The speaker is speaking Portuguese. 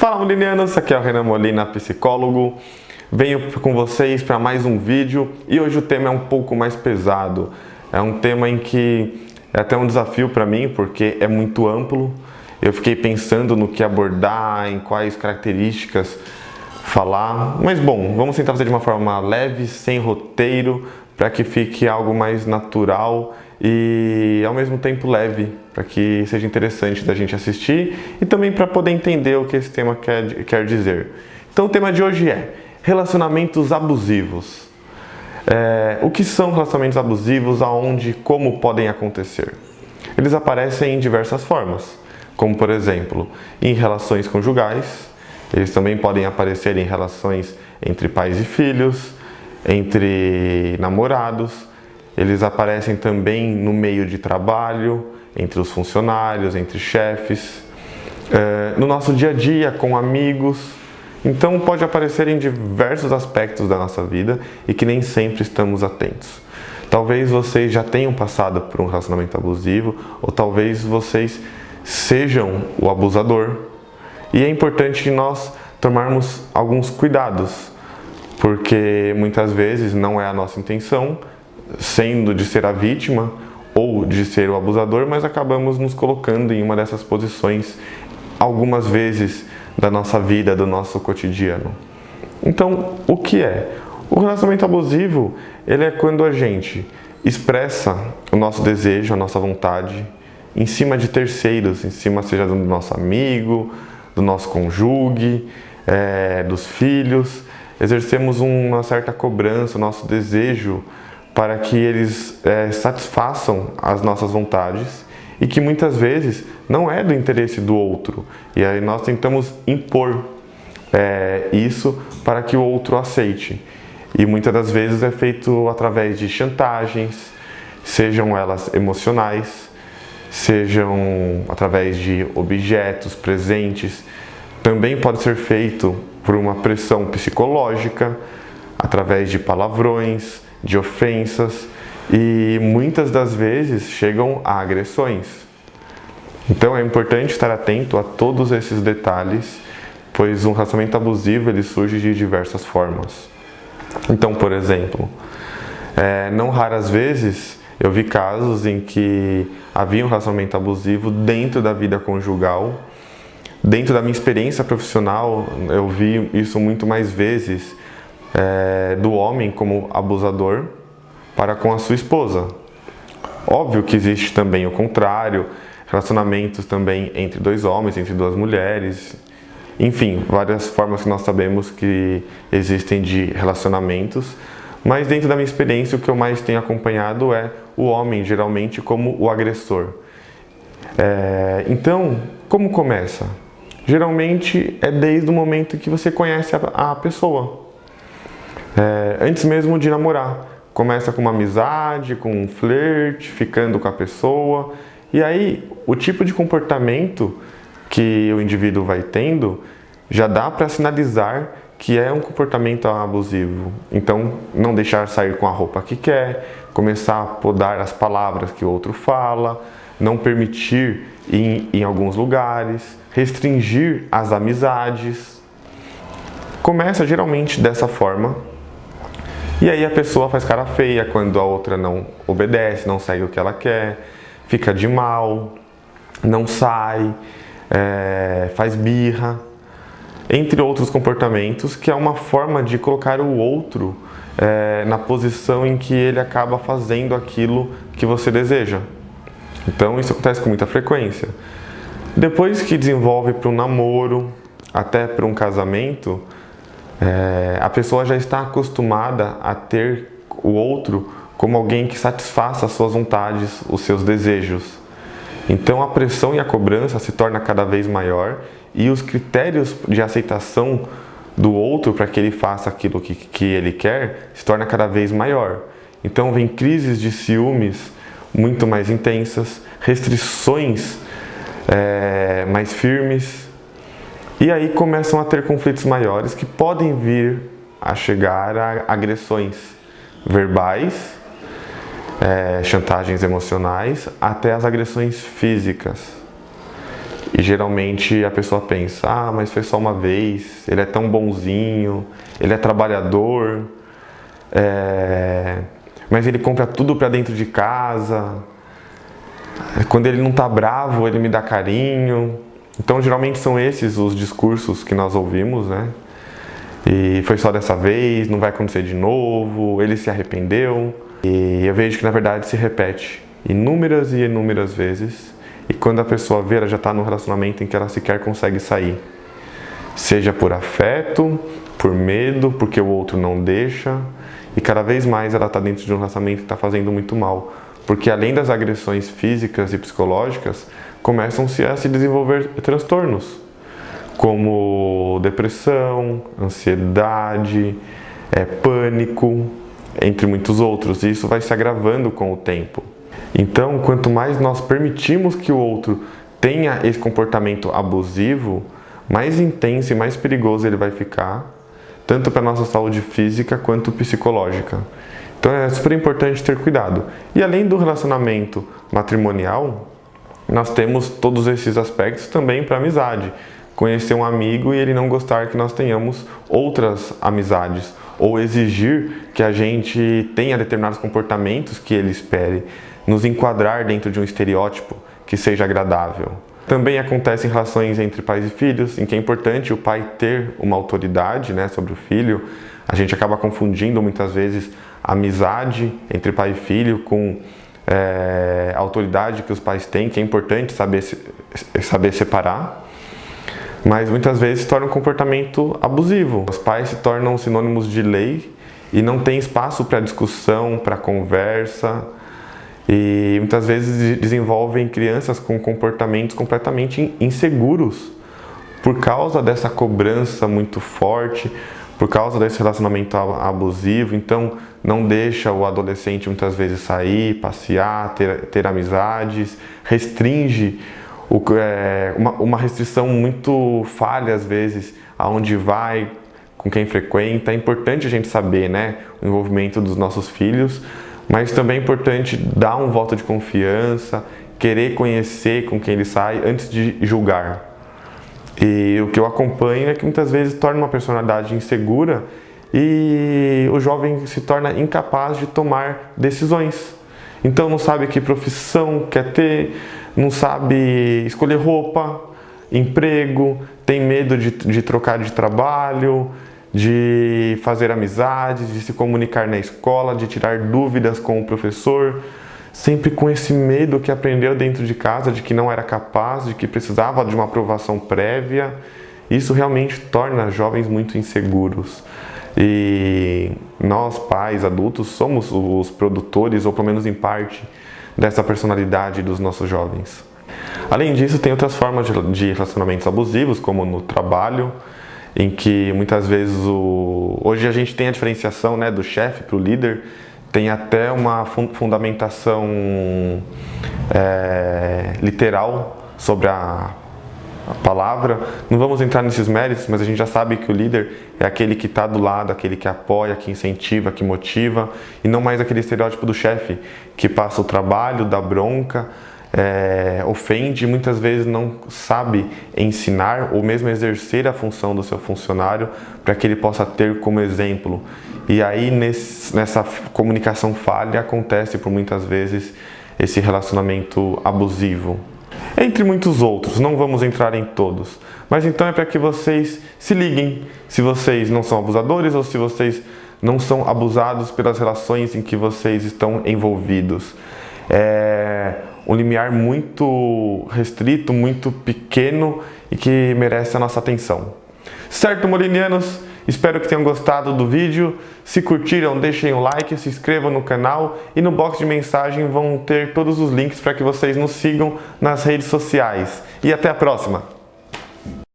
Fala, molinianos, aqui é o Renan Molina, psicólogo. Venho com vocês para mais um vídeo e hoje o tema é um pouco mais pesado. É um tema em que é até um desafio para mim porque é muito amplo. Eu fiquei pensando no que abordar, em quais características falar. Mas bom, vamos tentar fazer de uma forma leve, sem roteiro, para que fique algo mais natural e ao mesmo tempo leve, para que seja interessante da gente assistir e também para poder entender o que esse tema quer dizer. Então o tema de hoje é relacionamentos abusivos. O que são relacionamentos abusivos, aonde, como podem acontecer? Eles aparecem em diversas formas, como por exemplo, em relações conjugais. Eles também podem aparecer em relações entre pais e filhos, entre namorados. Eles aparecem também no meio de trabalho, entre os funcionários, entre chefes, no nosso dia a dia, com amigos. Então pode aparecer em diversos aspectos da nossa vida e que nem sempre estamos atentos. Talvez vocês já tenham passado por um relacionamento abusivo, ou talvez vocês sejam o abusador. E é importante nós tomarmos alguns cuidados, porque muitas vezes não é a nossa intenção, sendo de ser a vítima ou de ser o abusador, mas acabamos nos colocando em uma dessas posições algumas vezes da nossa vida, do nosso cotidiano. Então, o que é? O relacionamento abusivo, ele é quando a gente expressa o nosso desejo, a nossa vontade, em cima de terceiros, em cima seja do nosso amigo, do nosso cônjuge, dos filhos. Exercemos uma certa cobrança, o nosso desejo para que eles satisfaçam as nossas vontades e que muitas vezes não é do interesse do outro. E aí nós tentamos impor isso para que o outro aceite. E muitas das vezes é feito através de chantagens, sejam elas emocionais, sejam através de objetos, presentes. Também pode ser feito por uma pressão psicológica, através de palavrões, de ofensas, e muitas das vezes chegam a agressões. Então é importante estar atento a todos esses detalhes, pois um relacionamento abusivo ele surge de diversas formas. Então, por exemplo, não raras vezes eu vi casos em que havia um relacionamento abusivo dentro da vida conjugal. Dentro da minha experiência profissional, eu vi isso muito mais vezes do homem como abusador para com a sua esposa. Óbvio que existe também o contrário, relacionamentos também entre dois homens, entre duas mulheres, enfim, várias formas que nós sabemos que existem de relacionamentos, mas dentro da minha experiência o que eu mais tenho acompanhado é o homem geralmente como o agressor. Então, como começa? Geralmente é desde o momento que você conhece a pessoa. Antes mesmo de namorar. Começa com uma amizade, com um flerte, ficando com a pessoa. E aí, o tipo de comportamento que o indivíduo vai tendo já dá para sinalizar que é um comportamento abusivo. Então, não deixar sair com a roupa que quer, começar a podar as palavras que o outro fala, não permitir ir em alguns lugares, restringir as amizades. Começa geralmente dessa forma. E aí a pessoa faz cara feia quando a outra não obedece, não segue o que ela quer, fica de mal, não sai, faz birra, entre outros comportamentos, que é uma forma de colocar o outro na posição em que ele acaba fazendo aquilo que você deseja. Então isso acontece com muita frequência. Depois que desenvolve para um namoro, até para um casamento, a pessoa já está acostumada a ter o outro como alguém que satisfaça as suas vontades, os seus desejos. Então a pressão e a cobrança se torna cada vez maior e os critérios de aceitação do outro para que ele faça aquilo que ele quer se torna cada vez maior. Então vem crises de ciúmes muito mais intensas, restrições mais firmes. E aí começam a ter conflitos maiores que podem vir a chegar a agressões verbais, chantagens emocionais, até as agressões físicas. E geralmente a pessoa pensa, ah, mas foi só uma vez, ele é tão bonzinho, ele é trabalhador, mas ele compra tudo pra dentro de casa, quando ele não tá bravo, ele me dá carinho. Então geralmente são esses os discursos que nós ouvimos, né? E foi só dessa vez, não vai acontecer de novo, ele se arrependeu. E eu vejo que na verdade se repete inúmeras e inúmeras vezes. E quando a pessoa vê, ela já está num relacionamento em que ela sequer consegue sair. Seja por afeto, por medo, porque o outro não deixa. E cada vez mais ela está dentro de um relacionamento que está fazendo muito mal. Porque além das agressões físicas e psicológicas, começam-se a se desenvolver transtornos, como depressão, ansiedade, pânico, entre muitos outros. E isso vai se agravando com o tempo. Então, quanto mais nós permitimos que o outro tenha esse comportamento abusivo, mais intenso e mais perigoso ele vai ficar, tanto para a nossa saúde física quanto psicológica. Então é super importante ter cuidado. E além do relacionamento matrimonial, nós temos todos esses aspectos também para a amizade. Conhecer um amigo e ele não gostar que nós tenhamos outras amizades, ou exigir que a gente tenha determinados comportamentos que ele espere, nos enquadrar dentro de um estereótipo que seja agradável. Também acontece em relações entre pais e filhos, em que é importante o pai ter uma autoridade, né, sobre o filho. A gente acaba confundindo muitas vezes a amizade entre pai e filho com a autoridade que os pais têm, que é importante saber separar. Mas muitas vezes se torna um comportamento abusivo. Os pais se tornam sinônimos de lei e não tem espaço para discussão, para conversa. E muitas vezes desenvolvem crianças com comportamentos completamente inseguros por causa dessa cobrança muito forte, por causa desse relacionamento abusivo. Então não deixa o adolescente muitas vezes sair, passear, ter amizades, restringe uma restrição muito falha às vezes aonde vai, com quem frequenta. É importante a gente saber, né, o envolvimento dos nossos filhos, mas também é importante dar um voto de confiança, querer conhecer com quem ele sai antes de julgar. E o que eu acompanho é que muitas vezes torna uma personalidade insegura e o jovem se torna incapaz de tomar decisões. Então não sabe que profissão quer ter, não sabe escolher roupa, emprego, tem medo de trocar de trabalho, de fazer amizades, de se comunicar na escola, de tirar dúvidas com o professor, sempre com esse medo que aprendeu dentro de casa, de que não era capaz, de que precisava de uma aprovação prévia. Isso realmente torna jovens muito inseguros. E nós, pais, adultos, somos os produtores, ou pelo menos em parte, dessa personalidade dos nossos jovens. Além disso, tem outras formas de relacionamentos abusivos, como no trabalho, em que muitas vezes hoje a gente tem a diferenciação, né, do chefe para o líder, tem até uma fundamentação literal sobre a palavra. Não vamos entrar nesses méritos, mas a gente já sabe que o líder é aquele que está do lado, aquele que apoia, que incentiva, que motiva, e não mais aquele estereótipo do chefe que passa o trabalho, dá bronca, ofende e muitas vezes não sabe ensinar ou mesmo exercer a função do seu funcionário para que ele possa ter como exemplo. E aí nessa comunicação falha acontece por muitas vezes esse relacionamento abusivo. Entre muitos outros, não vamos entrar em todos, mas então é para que vocês se liguem se vocês não são abusadores ou se vocês não são abusados pelas relações em que vocês estão envolvidos. Um limiar muito restrito, muito pequeno e que merece a nossa atenção. Certo, molinianos? Espero que tenham gostado do vídeo. Se curtiram, deixem o like, se inscrevam no canal e no box de mensagem vão ter todos os links para que vocês nos sigam nas redes sociais. E até a próxima!